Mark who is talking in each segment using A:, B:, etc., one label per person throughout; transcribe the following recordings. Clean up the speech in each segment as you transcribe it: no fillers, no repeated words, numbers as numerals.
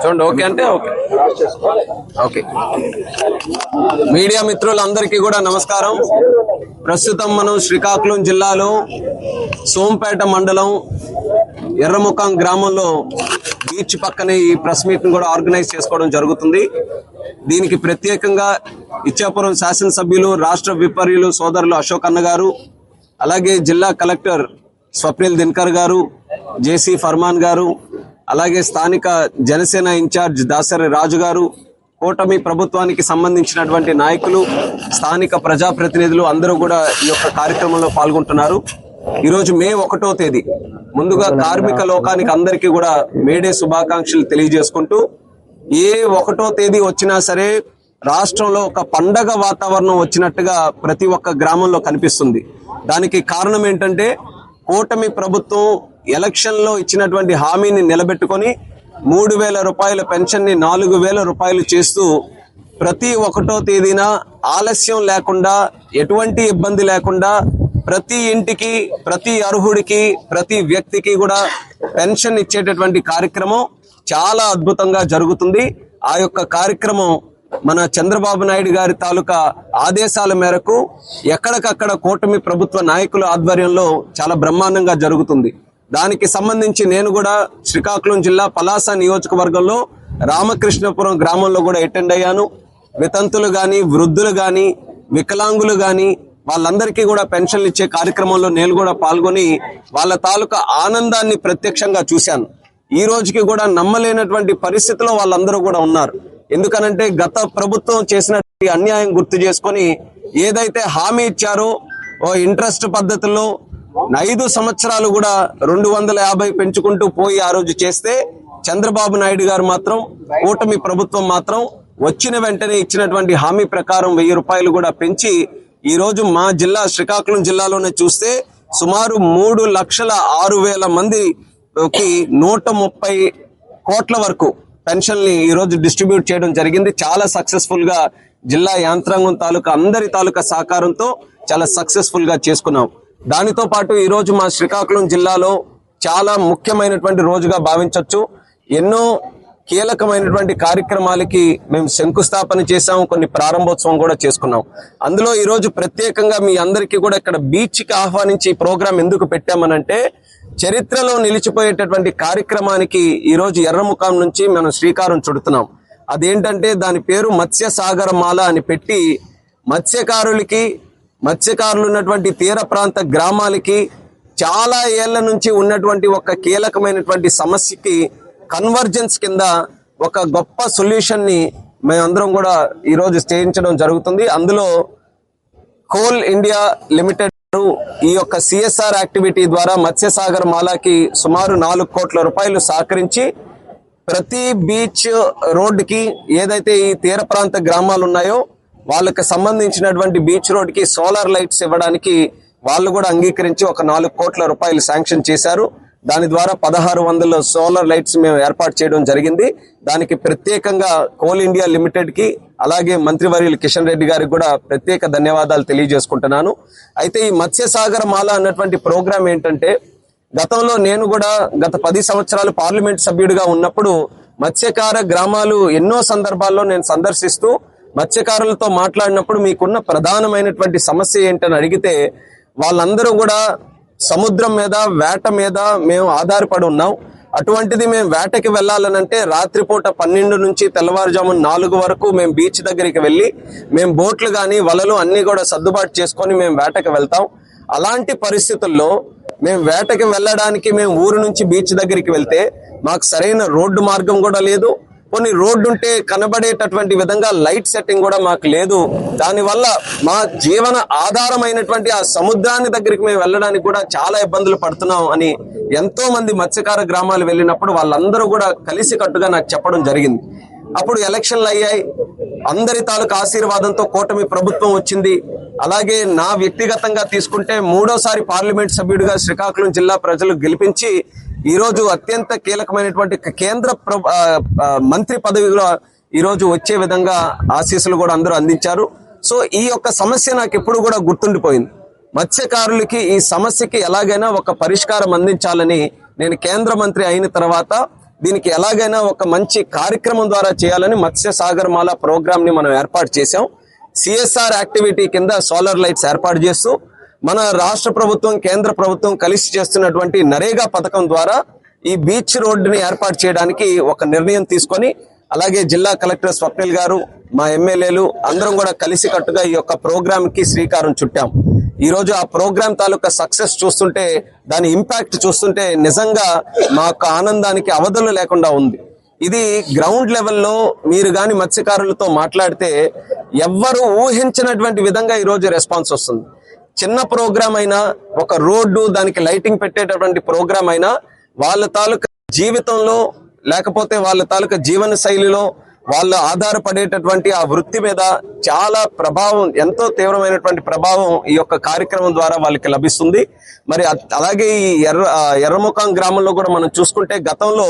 A: చూడండి. ఓకే అంటే okay. Okay, media మిత్రులందరికీ కూడా నమస్కారం. ప్రస్తుతం మనం శ్రీకాకుళం జిల్లాలో సోంపేట మండలం ఎర్రముఖం గ్రామంలో బీచ్ పక్కనే ఈ ప్రెస్ మీట్ ను కూడా ఆర్గనైజ్ చేసుకోవడం జరుగుతుంది. దీనికి ప్రత్యేకంగా ఇచ్చాపురం శాసనసభ్యులు, రాష్ట్ర విపర్యులు సోదరులు అశోక్ అన్న గారు, అలాగే జిల్లా కలెక్టర్ స్వప్నిల్ దినకర్ గారు, జేసీ ఫర్మాన్ గారు, అలాగే స్థానిక జనసేన ఇన్ఛార్జ్ దాసరి రాజు గారు, కూటమి ప్రభుత్వానికి సంబంధించినటువంటి నాయకులు, స్థానిక ప్రజాప్రతినిధులు అందరూ కూడా ఈ యొక్క కార్యక్రమంలో పాల్గొంటున్నారు. ఈరోజు మే 1వ తేదీ. ముందుగా కార్మిక లోకానికి అందరికీ కూడా మేడే శుభాకాంక్షలు తెలియజేసుకుంటూ, ఏ 1వ తేదీ వచ్చినా సరే రాష్ట్రంలో ఒక పండగ వాతావరణం వచ్చినట్టుగా ప్రతి ఒక్క గ్రామంలో కనిపిస్తుంది. దానికి కారణం ఏంటంటే, కూటమి ప్రభుత్వం ఎలక్షన్ లో ఇచ్చినటువంటి హామీని నిలబెట్టుకొని 3,000 రూపాయల పెన్షన్ ని 4,000 రూపాయలు చేస్తూ ప్రతి 1వ తేదీన ఆలస్యం లేకుండా, ఎటువంటి ఇబ్బంది లేకుండా ప్రతి ఇంటికి, ప్రతి అర్హుడికి, ప్రతి వ్యక్తికి కూడా పెన్షన్ ఇచ్చేటటువంటి కార్యక్రమం చాలా అద్భుతంగా జరుగుతుంది. ఆ యొక్క కార్యక్రమం మన చంద్రబాబు నాయుడు గారి తాలూకా ఆదేశాల మేరకు ఎక్కడికక్కడ కూటమి ప్రభుత్వ నాయకుల ఆధ్వర్యంలో చాలా బ్రహ్మాండంగా జరుగుతుంది. దానికి సంబంధించి నేను కూడా శ్రీకాకుళం జిల్లా పలాస నియోజకవర్గంలో రామకృష్ణపురం గ్రామంలో కూడా అటెండ్ అయ్యాను. వితంతులు గాని, వృద్ధులు గాని, వికలాంగులు గాని వాళ్ళందరికీ కూడా పెన్షన్లు ఇచ్చే కార్యక్రమంలో నేను కూడా పాల్గొని వాళ్ళ తాలూకా ఆనందాన్ని ప్రత్యక్షంగా చూశాను. ఈ రోజుకి కూడా నమ్మలేనటువంటి పరిస్థితిలో వాళ్ళందరూ కూడా ఉన్నారు. ఎందుకనంటే గత ప్రభుత్వం చేసినటువంటి అన్యాయం గుర్తు చేసుకొని ఏదైతే హామీ ఇచ్చారో ఇంట్రెస్ట్ పద్ధతుల్లో 5 సంవత్సరాలు కూడా 250 పెంచుకుంటూ పోయి ఆ రోజు చేస్తే, చంద్రబాబు నాయుడు గారు మాత్రం, కూటమి ప్రభుత్వం మాత్రం వచ్చిన వెంటనే ఇచ్చినటువంటి హామీ ప్రకారం 1000 రూపాయలు కూడా పెంచి ఈ రోజు మా జిల్లా శ్రీకాకుళం జిల్లాలోనే చూస్తే సుమారు 3,06,000 మందికి 130 కోట్ల వరకు పెన్షన్ ని ఈ రోజు డిస్ట్రిబ్యూట్ చేయడం జరిగింది. చాలా సక్సెస్ఫుల్ గా జిల్లా యంత్రాంగం తాలూకా అందరి తాలూకా సహకారంతో చాలా సక్సెస్ఫుల్ గా చేసుకున్నాం. దానితో పాటు ఈ రోజు మా శ్రీకాకుళం జిల్లాలో చాలా ముఖ్యమైనటువంటి రోజుగా భావించవచ్చు. ఎన్నో కీలకమైనటువంటి కార్యక్రమాలకి మేము శంకుస్థాపన చేశాం, కొన్ని ప్రారంభోత్సవం కూడా చేసుకున్నాం. అందులో ఈ రోజు ప్రత్యేకంగా మీ అందరికీ కూడా ఇక్కడ బీచ్ కి ఆహ్వానించి ఈ ప్రోగ్రాం ఎందుకు పెట్టామనంటే, చరిత్రలో నిలిచిపోయేటటువంటి కార్యక్రమానికి ఈ రోజు ఎర్రముఖం నుంచి మనం శ్రీకారం చుడుతున్నాం. అదేంటంటే దాని పేరు మత్స్య సాగర మాల అని పెట్టి మత్స్యకారులు ఉన్నటువంటి తీర ప్రాంత గ్రామాలకి చాలా ఏళ్ల నుంచి ఉన్నటువంటి ఒక కీలకమైనటువంటి సమస్యకి కన్వర్జెన్స్ కింద ఒక గొప్ప సొల్యూషన్ ని మేమందరం కూడా ఈ రోజు చేయించడం జరుగుతుంది. అందులో కోల్ ఇండియా లిమిటెడ్ ఈ యొక్క సిఎస్ఆర్ యాక్టివిటీ ద్వారా మత్స్యసాగర్ మాలాకి సుమారు 4 కోట్ల రూపాయలు సహకరించి ప్రతి బీచ్ రోడ్డుకి ఏదైతే ఈ తీర ప్రాంత గ్రామాలు ఉన్నాయో వాళ్ళకి సంబంధించినటువంటి బీచ్ రోడ్ కి సోలార్ లైట్స్ ఇవ్వడానికి వాళ్ళు కూడా అంగీకరించి ఒక 4 కోట్ల రూపాయలు శాంక్షన్ చేశారు. దాని ద్వారా 1600 సోలార్ లైట్స్ మేము ఏర్పాటు చేయడం జరిగింది. దానికి ప్రత్యేకంగా కోల్ ఇండియా లిమిటెడ్ కి, అలాగే మంత్రివర్యులు కిషన్ రెడ్డి గారికి కూడా ప్రత్యేక ధన్యవాదాలు తెలియజేసుకుంటున్నాను. అయితే ఈ మత్స్యసాగర మాల అన్నటువంటి ప్రోగ్రాం ఏంటంటే, గతంలో నేను కూడా గత 10 సంవత్సరాలు పార్లమెంట్ సభ్యుడిగా ఉన్నప్పుడు మత్స్యకార గ్రామాలు ఎన్నో సందర్భాల్లో నేను సందర్శిస్తూ మత్స్యకారులతో మాట్లాడినప్పుడు మీకున్న ప్రధానమైనటువంటి సమస్య ఏంటని అడిగితే, వాళ్ళందరూ కూడా సముద్రం మీద, వేట మీద మేము ఆధారపడి ఉన్నాం. అటువంటిది మేము వేటకి వెళ్లాలనంటే రాత్రిపూట 12 నుంచి తెల్లవారుజామున 4 వరకు మేము బీచ్ దగ్గరికి వెళ్లి మేము బోట్లు గాని, వలలు అన్ని కూడా సర్దుబాటు చేసుకొని మేము వేటకి వెళ్తాం. అలాంటి పరిస్థితుల్లో మేము వేటకి వెళ్ళడానికి మేము ఊరు నుంచి బీచ్ దగ్గరికి వెళ్తే మాకు సరైన రోడ్డు మార్గం కూడా లేదు. కొన్ని రోడ్డు ఉంటే కనబడేటటువంటి విధంగా లైట్ సెట్టింగ్ కూడా మాకు లేదు. దానివల్ల మా జీవన ఆధారమైనటువంటి ఆ సముద్రాన్ని దగ్గరికి మేము వెళ్ళడానికి కూడా చాలా ఇబ్బందులు పడుతున్నాం అని ఎంతో మంది మత్స్యకార గ్రామాలు వెళ్ళినప్పుడు వాళ్ళందరూ కూడా కలిసికట్టుగా నాకు చెప్పడం జరిగింది. అప్పుడు ఎలక్షన్లు అయ్యాయి, అందరి తాలూకు ఆశీర్వాదంతో కూటమి ప్రభుత్వం వచ్చింది. అలాగే నా వ్యక్తిగతంగా తీసుకుంటే 3వసారి పార్లమెంట్ సభ్యుడిగా శ్రీకాకుళం జిల్లా ప్రజలు గెలిపించి ఈ రోజు అత్యంత కీలకమైనటువంటి కేంద్ర మంత్రి పదవిలో ఈ రోజు వచ్చే విధంగా ఆశీస్సులు కూడా అందరూ అందించారు. సో ఈ యొక్క సమస్య నాకు ఎప్పుడు కూడా గుర్తుండిపోయింది. మత్స్యకారులకి ఈ సమస్యకి ఎలాగైనా ఒక పరిష్కారం అందించాలని నేను కేంద్ర మంత్రి అయిన తర్వాత దీనికి ఎలాగైనా ఒక మంచి కార్యక్రమం ద్వారా చేయాలని మత్స్య సాగరమాల ప్రోగ్రామ్ ని మనం ఏర్పాటు చేశాం. సిఎస్ఆర్ యాక్టివిటీ కింద సోలార్ లైట్స్ ఏర్పాటు చేస్తూ మన రాష్ట్ర ప్రభుత్వం కేంద్ర ప్రభుత్వం కలిసి చేస్తున్నటువంటి నరేగా పథకం ద్వారా ఈ బీచ్ రోడ్డుని ఏర్పాటు చేయడానికి ఒక నిర్ణయం తీసుకొని, అలాగే జిల్లా కలెక్టర్ స్వప్నిల్ గారు, మా ఎమ్మెల్యేలు అందరం కూడా కలిసికట్టుగా ఈ యొక్క ప్రోగ్రామ్ కి శ్రీకారం చుట్టాం. ఈ రోజు ఆ ప్రోగ్రామ్ తాలూకా సక్సెస్ చూస్తుంటే, దాని ఇంపాక్ట్ చూస్తుంటే నిజంగా మా యొక్క ఆనందానికి అవధులు లేకుండా ఉంది. ఇది గ్రౌండ్ లెవెల్లో మీరు గాని మత్స్యకారులతో మాట్లాడితే ఎవ్వరూ ఊహించినటువంటి విధంగా ఈ రోజు రెస్పాన్స్ వస్తుంది. చిన్న ప్రోగ్రామ్ అయినా, ఒక రోడ్డు దానికి లైటింగ్ పెట్టేటటువంటి ప్రోగ్రామ్ అయినా వాళ్ళ తాలూకా జీవితంలో లేకపోతే వాళ్ళ తాలూకా జీవన శైలిలో వాళ్ళు ఆధారపడేటటువంటి ఆ వృత్తి మీద చాలా ప్రభావం, ఎంతో తీవ్రమైనటువంటి ప్రభావం ఈ యొక్క కార్యక్రమం ద్వారా వాళ్ళకి లభిస్తుంది. మరి అలాగే ఈ ఎర్రముఖం గ్రామంలో కూడా మనం చూసుకుంటే గతంలో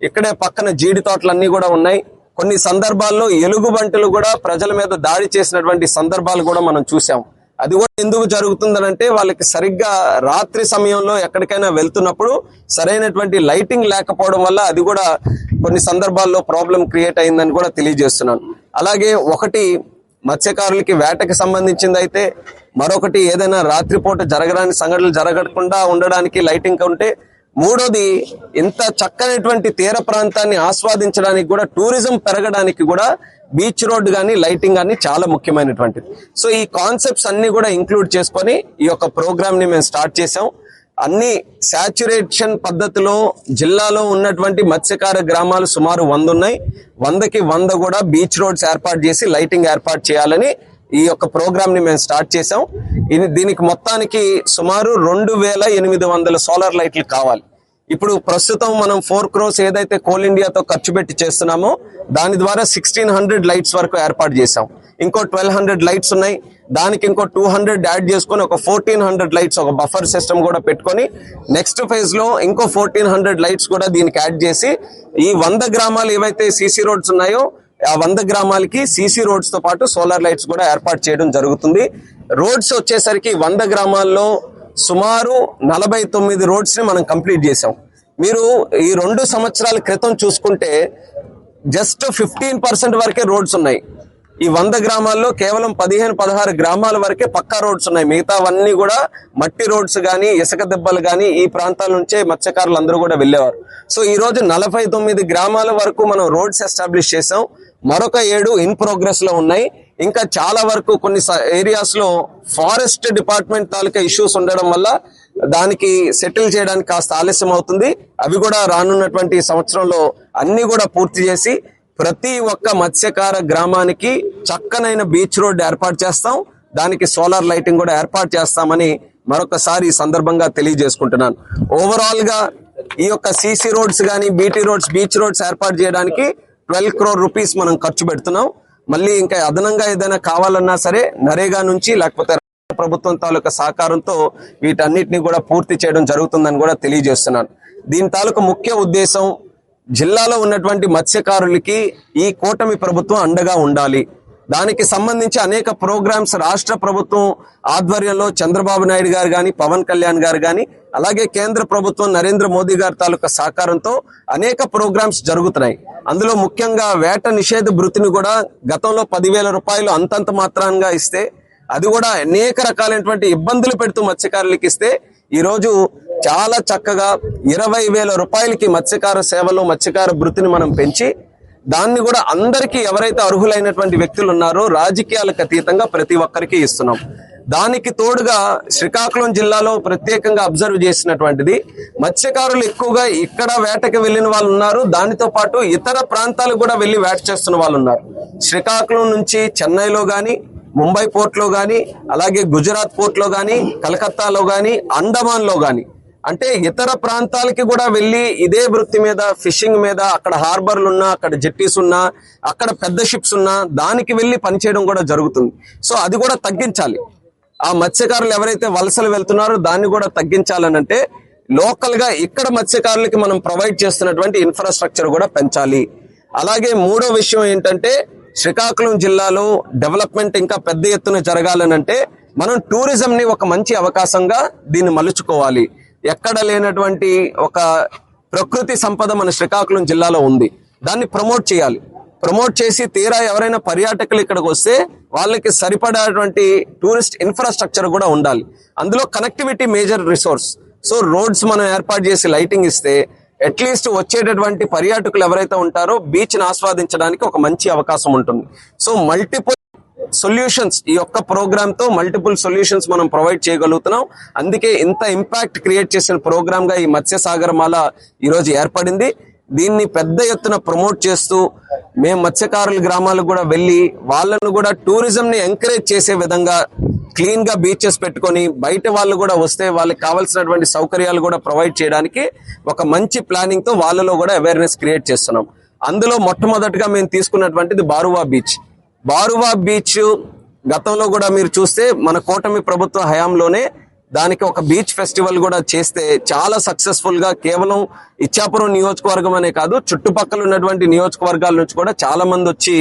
A: ఇక్కడే పక్కన జీడి తోటలన్నీ కూడా ఉన్నాయి. కొన్ని సందర్భాల్లో ఎలుగుబంటులు కూడా ప్రజల మీద దాడి చేసినటువంటి సందర్భాలు కూడా మనం చూసాం. అది కూడా ఎందుకు జరుగుతుందనంటే వాళ్ళకి సరిగ్గా రాత్రి సమయంలో ఎక్కడికైనా వెళ్తున్నప్పుడు సరైనటువంటి లైటింగ్ లేకపోవడం వల్ల అది కూడా కొన్ని సందర్భాల్లో ప్రాబ్లం క్రియేట్ అయిందని కూడా తెలియజేస్తున్నాను. అలాగే ఒకటి మత్స్యకారులకి వేటకి సంబంధించింది అయితే, మరొకటి ఏదైనా రాత్రిపూట జరగరాని సంఘటనలు జరగకుండా ఉండడానికి లైటింగ్ ఉంటే, మూడోది ఇంత చక్కనటువంటి తీర ప్రాంతాన్ని ఆస్వాదించడానికి కూడా టూరిజం పెరగడానికి కూడా బీచ్ రోడ్ గానీ లైటింగ్ గానీ చాలా ముఖ్యమైనటువంటిది. సో ఈ కాన్సెప్ట్స్ అన్ని కూడా ఇంక్లూడ్ చేసుకొని ఈ యొక్క ప్రోగ్రామ్ ని మేము స్టార్ట్ చేసాం. అన్ని సాచ్యురేషన్ పద్ధతిలో జిల్లాలో ఉన్నటువంటి మత్స్యకార గ్రామాలు సుమారు 100 ఉన్నాయి. 100కి 100 కూడా బీచ్ రోడ్స్ ఏర్పాటు చేసి లైటింగ్ ఏర్పాటు చేయాలని ఈ యొక్క ప్రోగ్రామ్ ని మేము స్టార్ట్ చేసాం. దీనికి మొత్తానికి సుమారు 2800 సోలార్ లైట్లు కావాలి. ఇప్పుడు ప్రస్తుతం మనం 4 crores ఏదైతే కోల్ ఇండియాతో ఖర్చు పెట్టి చేస్తున్నామో దాని ద్వారా 1600 లైట్స్ వరకు ఏర్పాటు చేశాం. ఇంకో 1200 లైట్స్ ఉన్నాయి. దానికి ఇంకో 200 యాడ్ చేసుకొని ఒక 1400 లైట్స్, ఒక బఫర్ సిస్టమ్ కూడా పెట్టుకొని నెక్స్ట్ ఫేజ్ లో ఇంకో 1400 లైట్స్ కూడా దీనికి యాడ్ చేసి ఈ 100 గ్రామాలు ఏవైతే సీసీ రోడ్స్ ఉన్నాయో ఆ 100 గ్రామాలకి సీసీ రోడ్స్ తో పాటు సోలార్ లైట్స్ కూడా ఏర్పాటు చేయడం జరుగుతుంది. రోడ్స్ వచ్చేసరికి 100 గ్రామాల్లో సుమారు 49 రోడ్స్ ని మనం కంప్లీట్ చేసాం. మీరు ఈ 2 సంవత్సరాల క్రితం చూసుకుంటే జస్ట్ 15% వరకే రోడ్స్ ఉన్నాయి. ఈ 100 గ్రామాల్లో కేవలం 15-16 గ్రామాల వరకే పక్కా రోడ్స్ ఉన్నాయి. మిగతావన్నీ కూడా మట్టి రోడ్స్ గానీ, ఇసుక దెబ్బలు గానీ ఈ ప్రాంతాల నుంచే మత్స్యకారులు అందరూ కూడా వెళ్ళేవారు. సో ఈ రోజు 49 గ్రామాల వరకు మనం రోడ్స్ ఎస్టాబ్లిష్ చేసాం. మరొక 7 ఇన్ ప్రోగ్రెస్ లో ఉన్నాయి. ఇంకా చాలా వరకు కొన్ని ఏరియాస్ లో ఫారెస్ట్ డిపార్ట్మెంట్ తాలూకా ఇష్యూస్ ఉండడం వల్ల దానికి సెటిల్ చేయడానికి కాస్త ఆలస్యం అవుతుంది. అవి కూడా రానున్నటువంటి సంవత్సరంలో అన్ని కూడా పూర్తి చేసి ప్రతి ఒక్క మత్స్యకార గ్రామానికి చక్కనైన బీచ్ రోడ్ ఏర్పాటు చేస్తాం. దానికి సోలార్ లైటింగ్ కూడా ఏర్పాటు చేస్తామని మరొకసారి ఈ సందర్భంగా తెలియజేసుకుంటున్నాను. ఓవరాల్ గా ఈ యొక్క సీసీ రోడ్స్ గానీ, బీటీ రోడ్స్, బీచ్ రోడ్స్ ఏర్పాటు చేయడానికి 12 crore rupees మనం ఖర్చు పెడుతున్నాం. మళ్ళీ ఇంకా అదనంగా ఏదైనా కావాలన్నా సరే నరేగా నుంచి లేకపోతే ప్రభుత్వం తాలూకా సహకారంతో వీటన్నిటిని కూడా పూర్తి చేయడం జరుగుతుందని కూడా తెలియజేస్తున్నాను. దీని తాలూకా ముఖ్య ఉద్దేశం జిల్లాలో ఉన్నటువంటి మత్స్యకారులకి ఈ కూటమి ప్రభుత్వం అండగా ఉండాలి. దానికి సంబంధించి అనేక ప్రోగ్రామ్స్ రాష్ట్ర ప్రభుత్వం ఆధ్వర్యంలో చంద్రబాబు నాయుడు గారు గాని, పవన్ కళ్యాణ్ గారు గాని, అలాగే కేంద్ర ప్రభుత్వం నరేంద్ర మోదీ గారి తాలూకా సహకారంతో అనేక ప్రోగ్రామ్స్ జరుగుతున్నాయి. అందులో ముఖ్యంగా వేట నిషేధ భృతిని కూడా గతంలో 10,000 రూపాయలు అంతంత మాత్రంగా ఇస్తే అది కూడా అనేక రకాలైనటువంటి ఇబ్బందులు పెడుతూ మత్స్యకారులకి ఇస్తే ఈ రోజు చాలా చక్కగా 20,000 రూపాయలకి మత్స్యకార సేవలు, మత్స్యకార భృతిని మనం పెంచి దాన్ని కూడా అందరికీ ఎవరైతే అర్హులైనటువంటి వ్యక్తులు ఉన్నారో రాజకీయాలకు అతీతంగా ప్రతి ఒక్కరికి ఇస్తున్నాం. దానికి తోడుగా శ్రీకాకుళం జిల్లాలో ప్రత్యేకంగా అబ్జర్వ్ చేసినటువంటిది మత్స్యకారులు ఎక్కువగా ఇక్కడ వేటకి వెళ్లిన వాళ్ళు ఉన్నారు. దానితో పాటు ఇతర ప్రాంతాలకు కూడా వెళ్లి వేట చేస్తున్న వాళ్ళు ఉన్నారు. శ్రీకాకుళం నుంచి చెన్నైలో గాని, ముంబై పోర్ట్ లో గాని, అలాగే గుజరాత్ పోర్ట్ లో గాని, కలకత్తాలో గాని, అండమాన్ లో గాని, అంటే ఇతర ప్రాంతాలకి కూడా వెళ్లి ఇదే వృత్తి మీద, ఫిషింగ్ మీద, అక్కడ హార్బర్లు ఉన్నా, అక్కడ జెట్టీస్ ఉన్నా, అక్కడ పెద్ద షిప్స్ ఉన్నా దానికి వెళ్లి పనిచేయడం కూడా జరుగుతుంది. సో అది కూడా తగ్గించాలి. ఆ మత్స్యకారులు ఎవరైతే వలసలు వెళ్తున్నారో దాన్ని కూడా తగ్గించాలనంటే లోకల్ గా ఇక్కడ మత్స్యకారులకి మనం ప్రొవైడ్ చేస్తున్నటువంటి ఇన్ఫ్రాస్ట్రక్చర్ కూడా పెంచాలి. అలాగే మూడో విషయం ఏంటంటే శ్రీకాకుళం జిల్లాలో డెవలప్మెంట్ ఇంకా పెద్ద ఎత్తున జరగాలనంటే మనం టూరిజం ని ఒక మంచి అవకాశంగా దీన్ని మలుచుకోవాలి. ఎక్కడ లేనటువంటి ఒక ప్రకృతి సంపద మన శ్రీకాకుళం జిల్లాలో ఉంది. దాన్ని ప్రమోట్ చేయాలి. ప్రమోట్ చేసి తీరా ఎవరైనా పర్యాటకులు ఇక్కడికి వస్తే వాళ్ళకి సరిపడేటువంటి టూరిస్ట్ ఇన్ఫ్రాస్ట్రక్చర్ కూడా ఉండాలి. అందులో connectivity major resource. So roads మనం ఏర్పాటు చేసి లైటింగ్ ఇస్తే అట్లీస్ట్ వచ్చేటటువంటి పర్యాటకులు ఎవరైతే ఉంటారో బీచ్ ని ఆస్వాదించడానికి ఒక మంచి అవకాశం ఉంటుంది. సో మల్టిపుల్ సొల్యూషన్స్, ఈ యొక్క ప్రోగ్రామ్ తో మల్టిపుల్ సొల్యూషన్స్ మనం ప్రొవైడ్ చేయగలుగుతున్నాం. అందుకే ఇంత ఇంపాక్ట్ క్రియేట్ చేసిన ప్రోగ్రామ్ గా ఈ మత్స్య సాగరమాల ఈ రోజు ఏర్పడింది. దీన్ని పెద్ద ఎత్తున ప్రమోట్ చేస్తూ మేము మత్స్యకారుల గ్రామాలకు కూడా వెళ్లి వాళ్ళను కూడా టూరిజం ని ఎంకరేజ్ చేసే విధంగా క్లీన్ గా బీచెస్ పెట్టుకొని బయట వాళ్ళు కూడా వస్తే వాళ్ళకి కావాల్సినటువంటి సౌకర్యాలు కూడా ప్రొవైడ్ చేయడానికి ఒక మంచి ప్లానింగ్ తో వాళ్ళలో కూడా అవేర్నెస్ క్రియేట్ చేస్తున్నాం. అందులో మొట్టమొదటిగా మేము తీసుకున్నటువంటిది బారువా బీచ్. బారువా బీచ్ గతంలో కూడా మీరు చూస్తే మన కూటమి ప్రభుత్వ హయాంలోనే దానికి ఒక బీచ్ ఫెస్టివల్ కూడా చేస్తే చాలా సక్సెస్ఫుల్ గా కేవలం ఇచ్చాపురం నియోజకవర్గం అనే కాదు, చుట్టుపక్కల ఉన్నటువంటి నియోజకవర్గాల నుంచి కూడా చాలా మంది వచ్చి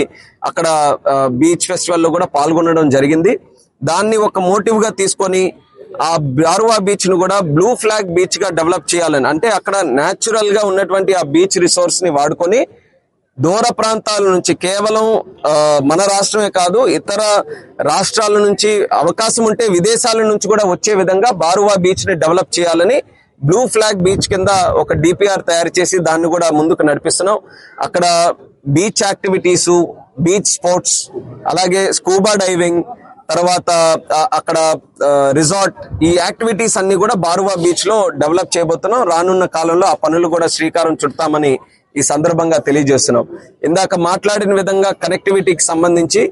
A: అక్కడ బీచ్ ఫెస్టివల్ లో కూడా పాల్గొనడం జరిగింది. దాన్ని ఒక మోటివ్ గా తీసుకొని ఆ బారువా బీచ్ ను కూడా బ్లూ ఫ్లాగ్ బీచ్ గా డెవలప్ చేయాలని, అంటే అక్కడ న్యాచురల్ గా ఉన్నటువంటి ఆ బీచ్ రిసోర్స్ ని వాడుకొని దూర ప్రాంతాల నుంచి కేవలం మన రాష్ట్రమే కాదు ఇతర రాష్ట్రాల నుంచి అవకాశం ఉంటే విదేశాల నుంచి కూడా వచ్చే విధంగా బారువా బీచ్ ని డెవలప్ చేయాలని బ్లూ ఫ్లాగ్ బీచ్ కింద ఒక డిపిఆర్ తయారు చేసి దాన్ని కూడా ముందుకు నడిపిస్తున్నాం. అక్కడ బీచ్ యాక్టివిటీస్, బీచ్ స్పోర్ట్స్, అలాగే స్కూబా డైవింగ్, తర్వాత అక్కడ రిసార్ట్, ఈ యాక్టివిటీస్ అన్ని కూడా బారువా బీచ్ లో డెవలప్ చేయబోతున్నాం. రానున్న కాలంలో ఆ పనులు కూడా శ్రీకారం చుడతామని ఈ సందర్భంగా తెలియజేస్తున్నాం. ఇందాక మాట్లాడిన విధంగా కనెక్టివిటీకి సంబంధించి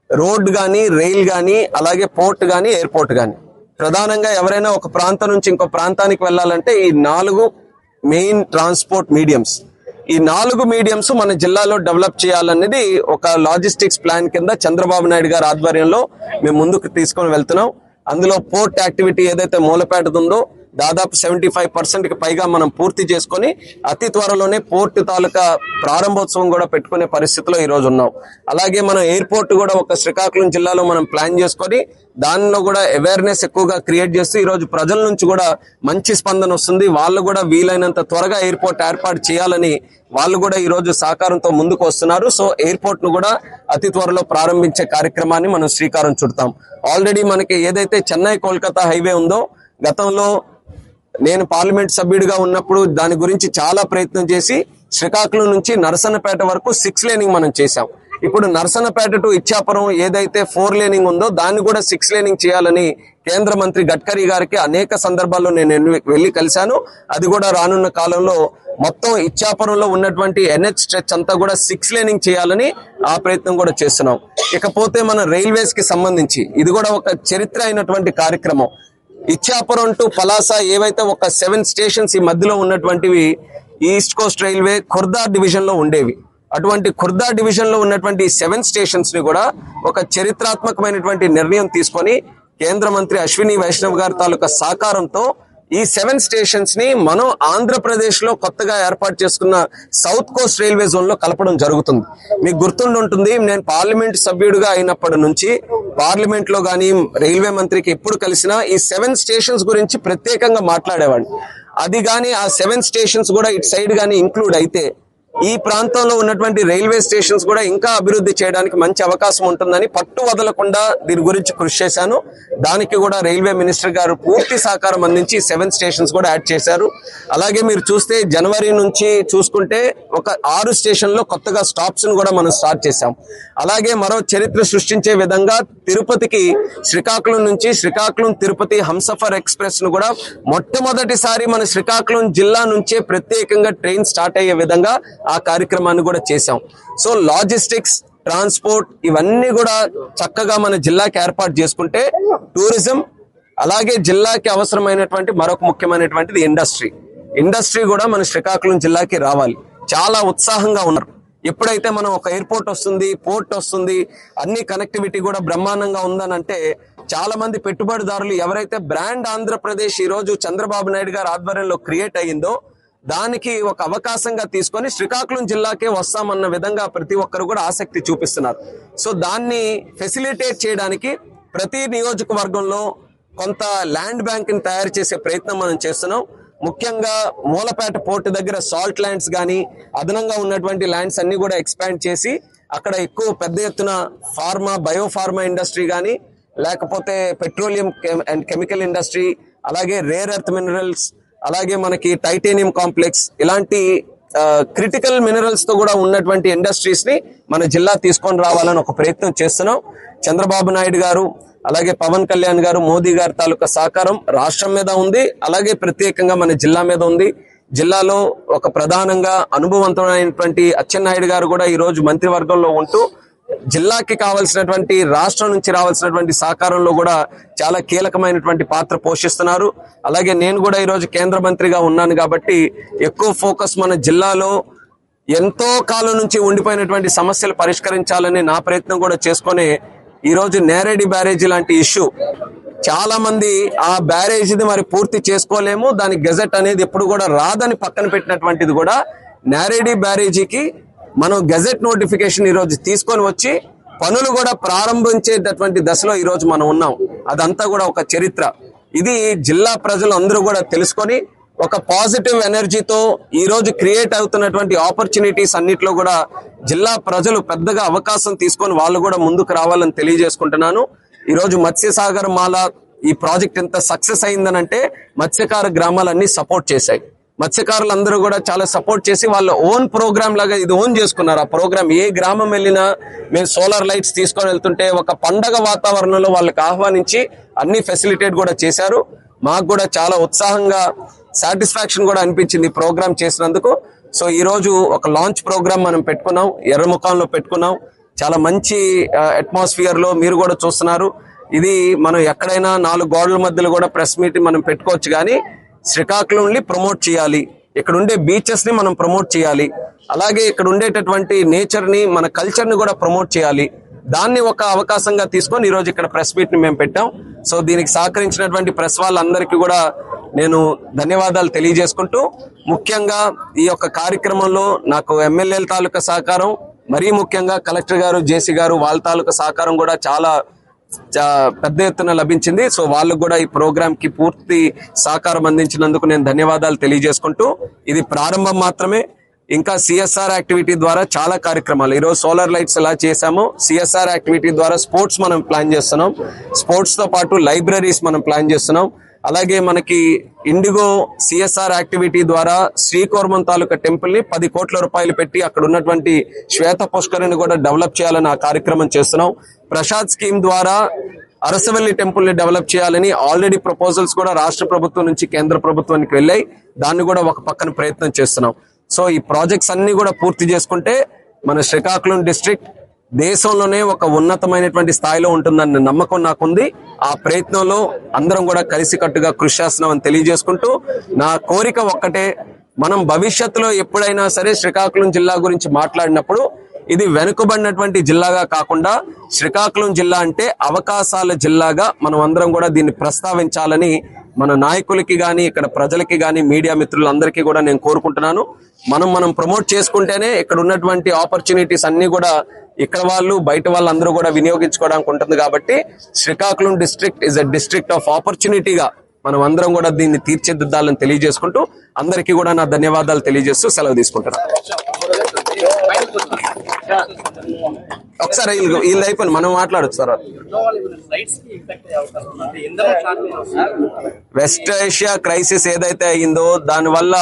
A: రోడ్ గానీ, రైల్ గానీ, అలాగే పోర్ట్ గానీ, ఎయిర్పోర్ట్ గానీ, ప్రధానంగా ఎవరైనా ఒక ప్రాంతం నుంచి ఇంకో ప్రాంతానికి వెళ్ళాలంటే ఈ 4 మెయిన్ ట్రాన్స్పోర్ట్ మీడియంస్, ఈ 4 మీడియంస్ మన జిల్లాలో డెవలప్ చేయాలనేది ఒక లాజిస్టిక్స్ ప్లాన్ కింద చంద్రబాబు నాయుడు గారి ఆధ్వర్యంలో మేము ముందుకు తీసుకొని వెళ్తున్నాం. అందులో పోర్ట్ యాక్టివిటీ ఏదైతే మూలపేట ఉందో దాదాపు 75% కి పైగా మనం పూర్తి చేసుకొని అతి త్వరలోనే పోర్టు తాలూకా ప్రారంభోత్సవం కూడా పెట్టుకునే పరిస్థితిలో ఈ రోజు ఉన్నాం. అలాగే మనం ఎయిర్పోర్ట్ కూడా ఒక శ్రీకాకుళం జిల్లాలో మనం ప్లాన్ చేసుకొని దానిలో కూడా అవేర్నెస్ ఎక్కువగా క్రియేట్ చేస్తూ ఈ రోజు ప్రజల నుంచి కూడా మంచి స్పందన వస్తుంది. వాళ్ళు కూడా వీలైనంత త్వరగా ఎయిర్పోర్ట్ ఏర్పాటు చేయాలని వాళ్ళు కూడా ఈ రోజు సహకారంతో ముందుకు వస్తున్నారు. సో ఎయిర్పోర్ట్ ను కూడా అతి త్వరలో ప్రారంభించే కార్యక్రమాన్ని మనం శ్రీకారం చుడతాం. ఆల్రెడీ మనకి ఏదైతే చెన్నై కోల్కతా హైవే ఉందో గతంలో నేను పార్లమెంట్ సభ్యుడిగా ఉన్నప్పుడు దాని గురించి చాలా ప్రయత్నం చేసి శ్రీకాకుళం నుంచి నరసన్నపేట వరకు 6 లేనింగ్ మనం చేశాం. ఇప్పుడు నరసన్నపేట టు ఇచ్చాపురం ఏదైతే 4 లేనింగ్ ఉందో దాన్ని కూడా 6 లేనింగ్ చేయాలని కేంద్ర మంత్రి గడ్కరీ గారికి అనేక సందర్భాల్లో నేను వెళ్లి కలిశాను. అది కూడా రానున్న కాలంలో మొత్తం ఇచ్చాపురంలో ఉన్నటువంటి NH స్ట్రెచ్ అంతా కూడా 6 లేనింగ్ చేయాలని ఆ ప్రయత్నం కూడా చేస్తున్నాం. ఇకపోతే మన రైల్వేస్ కి సంబంధించి ఇది కూడా ఒక చరిత్ర అయినటువంటి కార్యక్రమం. ఇచ్చాపురం టు పలాస ఏవైతే ఒక 7 స్టేషన్స్ ఈ మధ్యలో ఉన్నటువంటివి east coast railway Khurda division లో ఉండేవి. అటువంటి ఖుర్దా డివిజన్ లో ఉన్నటువంటి 7 స్టేషన్స్ ని కూడా ఒక చరిత్రాత్మకమైనటువంటి నిర్ణయం తీసుకొని కేంద్ర మంత్రి అశ్విని వైష్ణవ్ గారి తాలూకా సహకారంతో ఈ 7 స్టేషన్స్ ని మనం ఆంధ్రప్రదేశ్ లో కొత్తగా ఏర్పాటు చేసుకున్న సౌత్ కోస్ట్ రైల్వే జోన్ లో కలపడం జరుగుతుంది. మీకు గుర్తుండి ఉంటుంది, నేను పార్లమెంట్ సభ్యుడిగా అయినప్పటి నుంచి పార్లమెంట్ లో గానీ రైల్వే మంత్రికి ఎప్పుడు కలిసినా ఈ 7 స్టేషన్స్ గురించి ప్రత్యేకంగా మాట్లాడేవాడిని. అది గానీ ఆ 7 స్టేషన్స్ కూడా ఇటు సైడ్ గానీ ఇంక్లూడ్ అయితే ఈ ప్రాంతంలో ఉన్నటువంటి రైల్వే స్టేషన్స్ కూడా ఇంకా అభివృద్ధి చేయడానికి మంచి అవకాశం ఉంటుందని పట్టు వదలకుండా దీని గురించి కృషి చేశాను. దానికి కూడా రైల్వే మినిస్టర్ గారు పూర్తి సహకారం అందించి 7 స్టేషన్స్ కూడా యాడ్ చేశారు. అలాగే మీరు చూస్తే జనవరి నుంచి చూసుకుంటే ఒక 6 స్టేషన్లో కొత్తగా స్టాప్స్ ను కూడా మనం స్టార్ట్ చేశాం. అలాగే మరో చరిత్ర సృష్టించే విధంగా తిరుపతికి శ్రీకాకుళం నుంచి శ్రీకాకుళం తిరుపతి హంసఫర్ ఎక్స్ప్రెస్ ను కూడా మొట్టమొదటిసారి మన శ్రీకాకుళం జిల్లా నుంచే ప్రత్యేకంగా ట్రైన్ స్టార్ట్ అయ్యే విధంగా ఆ కార్యక్రమాన్ని కూడా చేశాం. సో లాజిస్టిక్స్, ట్రాన్స్పోర్ట్ ఇవన్నీ కూడా చక్కగా మన జిల్లాకి ఏర్పాటు చేసుకుంటే టూరిజం, అలాగే జిల్లాకి అవసరమైనటువంటి మరొక ముఖ్యమైనటువంటిది ఇండస్ట్రీ కూడా మన శ్రీకాకుళం జిల్లాకి రావాలి. చాలా ఉత్సాహంగా ఉన్నారు. ఎప్పుడైతే మనం ఒక ఎయిర్పోర్ట్ వస్తుంది, పోర్ట్ వస్తుంది, అన్ని కనెక్టివిటీ కూడా బ్రహ్మాండంగా ఉందనంటే చాలా మంది పెట్టుబడిదారులు ఎవరైతే బ్రాండ్ ఆంధ్రప్రదేశ్ ఈ రోజు చంద్రబాబు నాయుడు గారి ఆధ్వర్యంలో క్రియేట్ అయ్యిందో దానికి ఒక అవకాశంగా తీసుకొని శ్రీకాకుళం జిల్లాకే వస్తామన్న విధంగా ప్రతి ఒక్కరు కూడా ఆసక్తి చూపిస్తున్నారు. సో దాన్ని ఫెసిలిటేట్ చేయడానికి ప్రతి నియోజకవర్గంలో కొంత ల్యాండ్ బ్యాంక్ ని తయారు చేసే ప్రయత్నం మనం చేస్తున్నాం. ముఖ్యంగా మూలపేట పోర్టు దగ్గర సాల్ట్ ల్యాండ్స్ కానీ అదనంగా ఉన్నటువంటి ల్యాండ్స్ అన్ని కూడా ఎక్స్పాండ్ చేసి అక్కడ ఎక్కువ పెద్ద ఎత్తున బయోఫార్మా ఇండస్ట్రీ కానీ లేకపోతే పెట్రోలియం అండ్ కెమికల్ ఇండస్ట్రీ, అలాగే రేర్ ఎర్త్ మినరల్స్, అలాగే మనకి టైటానియం కాంప్లెక్స్ ఇలాంటి క్రిటికల్ మినరల్స్ తో కూడా ఉన్నటువంటి ఇండస్ట్రీస్ ని మన జిల్లా తీసుకొని రావాలని ఒక ప్రయత్నం చేస్తున్నాం. చంద్రబాబు నాయుడు గారు, అలాగే పవన్ కళ్యాణ్ గారు, మోదీ గారి తాలూకా సహకారం రాష్ట్రం మీద ఉంది, అలాగే ప్రత్యేకంగా మన జిల్లా మీద ఉంది. జిల్లాలో ఒక ప్రధానంగా అనుభవవంతమైనటువంటి అచ్చెన్నాయుడు గారు కూడా ఈ రోజు మంత్రివర్గంలో ఉంటూ జిల్లాకి కావాల్సినటువంటి రాష్ట్రం నుంచి రావాల్సినటువంటి సహకారంలో కూడా చాలా కీలకమైనటువంటి పాత్ర పోషిస్తున్నారు. అలాగే నేను కూడా ఈరోజు కేంద్ర మంత్రిగా ఉన్నాను కాబట్టి ఎక్కువ ఫోకస్ మన జిల్లాలో ఎంతో కాలం నుంచి ఉండిపోయినటువంటి సమస్యలు పరిష్కరించాలని నా ప్రయత్నం కూడా చేసుకొని ఈరోజు నేరేడి బ్యారేజీ లాంటి ఇష్యూ చాలా మంది ఆ బ్యారేజీని మరి పూర్తి చేసుకోలేము, దాని గెజెట్ అనేది ఎప్పుడు కూడా రాదని పక్కన పెట్టినటువంటిది కూడా నేరేడి బ్యారేజీకి మనం గెజెట్ నోటిఫికేషన్ ఈరోజు తీసుకొని వచ్చి పనులు కూడా ప్రారంభించేటటువంటి దశలో ఈరోజు మనం ఉన్నాం. అదంతా కూడా ఒక చరిత్ర. ఇది జిల్లా ప్రజలు అందరూ కూడా తెలుసుకొని ఒక పాజిటివ్ ఎనర్జీతో ఈ రోజు క్రియేట్ అవుతున్నటువంటి ఆపర్చునిటీస్ అన్నిట్లో కూడా జిల్లా ప్రజలు పెద్దగా అవకాశం తీసుకొని వాళ్ళు కూడా ముందుకు రావాలని తెలియజేసుకుంటున్నాను. ఈ రోజు మత్స్యసాగర్ మాల ఈ ప్రాజెక్ట్ ఎంత సక్సెస్ అయిందనంటే మత్స్యకార గ్రామాలన్నీ సపోర్ట్ చేశాయి. మత్స్యకారులందరూ కూడా చాలా సపోర్ట్ చేసి వాళ్ళ ఓన్ ప్రోగ్రామ్ లాగా ఇది ఓన్ చేసుకున్నారు. ఆ ప్రోగ్రామ్ ఏ గ్రామం వెళ్ళినా మేము సోలార్ లైట్స్ తీసుకొని వెళ్తుంటే ఒక పండగ వాతావరణంలో వాళ్ళకి ఆహ్వానించి అన్ని ఫెసిలిటేట్ కూడా చేశారు. మాకు కూడా చాలా ఉత్సాహంగా సాటిస్ఫాక్షన్ కూడా అనిపించింది ఈ ప్రోగ్రామ్ చేసినందుకు. సో ఈ రోజు ఒక లాంచ్ ప్రోగ్రామ్ మనం పెట్టుకున్నాం, ఎర్రముఖంలో పెట్టుకున్నాం. చాలా మంచి అట్మాస్ఫియర్ లో మీరు కూడా చూస్తున్నారు. ఇది మనం ఎక్కడైనా 4 గోడల మధ్యలో కూడా ప్రెస్ మీట్ మనం పెట్టుకోవచ్చు, కానీ శ్రీకాకుళంని ప్రమోట్ చేయాలి, ఇక్కడ ఉండే బీచెస్ ని మనం ప్రమోట్ చేయాలి, అలాగే ఇక్కడ ఉండేటటువంటి నేచర్ ని మన కల్చర్ ని కూడా ప్రమోట్ చేయాలి. దాన్ని ఒక అవకాశంగా తీసుకొని ఈ రోజు ఇక్కడ ప్రెస్ మీట్ ని మేము పెట్టాం. సో దీనికి సహకరించినటువంటి ప్రెస్ వాళ్ళందరికీ కూడా నేను ధన్యవాదాలు తెలియజేసుకుంటూ, ముఖ్యంగా ఈ యొక్క కార్యక్రమంలో నాకు ఎమ్మెల్యేల తాలూకా సహకారం, మరీ ముఖ్యంగా కలెక్టర్ గారు, జేసీ గారు వాళ్ళ తాలూకా సహకారం కూడా చాలా పెద్ద ఎత్తున లభించింది. సో వాళ్ళకు కూడా ఈ ప్రోగ్రామ్ కి పూర్తి సహకారం అందించినందుకు నేను ధన్యవాదాలు తెలియజేసుకుంటూ, ఇది ప్రారంభం మాత్రమే. ఇంకా సిఎస్ఆర్ యాక్టివిటీ ద్వారా చాలా కార్యక్రమాలు, ఈరోజు సోలార్ లైట్స్ ఎలా చేశామో సిఎస్ఆర్ యాక్టివిటీ ద్వారా స్పోర్ట్స్ మనం ప్లాన్ చేస్తున్నాం. స్పోర్ట్స్ తో పాటు లైబ్రరీస్ మనం ప్లాన్ చేస్తున్నాం. అలాగే మనకి ఇండిగో సిఎస్ఆర్ యాక్టివిటీ ద్వారా శ్రీకోర్మం తాలూకా టెంపుల్ ని 10 కోట్ల రూపాయలు పెట్టి అక్కడ ఉన్నటువంటి శ్వేత పుష్కరిని కూడా డెవలప్ చేయాలని ఆ కార్యక్రమం చేస్తున్నాం. ప్రసాద్ స్కీమ్ ద్వారా అరసవల్లి టెంపుల్ ని డెవలప్ చేయాలని ఆల్రెడీ ప్రపోజల్స్ కూడా రాష్ట్ర ప్రభుత్వం నుంచి కేంద్ర ప్రభుత్వానికి వెళ్ళాయి. దాన్ని కూడా ఒక పక్కన ప్రయత్నం చేస్తున్నాం. సో ఈ ప్రాజెక్ట్స్ అన్ని కూడా పూర్తి చేసుకుంటే మన శ్రీకాకుళం డిస్ట్రిక్ట్ దేశంలోనే ఒక ఉన్నతమైనటువంటి స్థాయిలో ఉంటుందన్న నమ్మకం నాకుంది. ఆ ప్రయత్నంలో అందరం కూడా కలిసికట్టుగా కృషి చేస్తున్నామని తెలియజేసుకుంటూ, నా కోరిక ఒక్కటే, మనం భవిష్యత్తులో ఎప్పుడైనా సరే శ్రీకాకుళం జిల్లా గురించి మాట్లాడినప్పుడు ఇది వెనుకబడినటువంటి జిల్లాగా కాకుండా శ్రీకాకుళం జిల్లా అంటే అవకాశాల జిల్లాగా మనం అందరం కూడా దీన్ని ప్రస్తావించాలని మన నాయకులకి గాని, ఇక్కడ ప్రజలకి గాని, మీడియా మిత్రులందరికీ కూడా నేను కోరుకుంటున్నాను. మనం ప్రమోట్ చేసుకుంటేనే ఇక్కడ ఉన్నటువంటి ఆపర్చునిటీస్ అన్ని కూడా ఇక్కడ వాళ్ళు బయట వాళ్ళందరూ కూడా వినియోగించుకోవడానికి ఉంటుంది. కాబట్టి Srikakulam district is a district of ఆపర్చునిటీగా మనం అందరం కూడా దీన్ని తీర్చిదిద్దాలని తెలియజేసుకుంటూ అందరికీ కూడా నా ధన్యవాదాలు తెలియజేస్తూ సెలవు తీసుకుంటున్నాను. ఒకసారి వీళ్ళు అయిపోయింది, మనం మాట్లాడచ్చు సార్. వెస్ట్ ఏషియా క్రైసిస్ ఏదైతే అయిందో దానివల్ల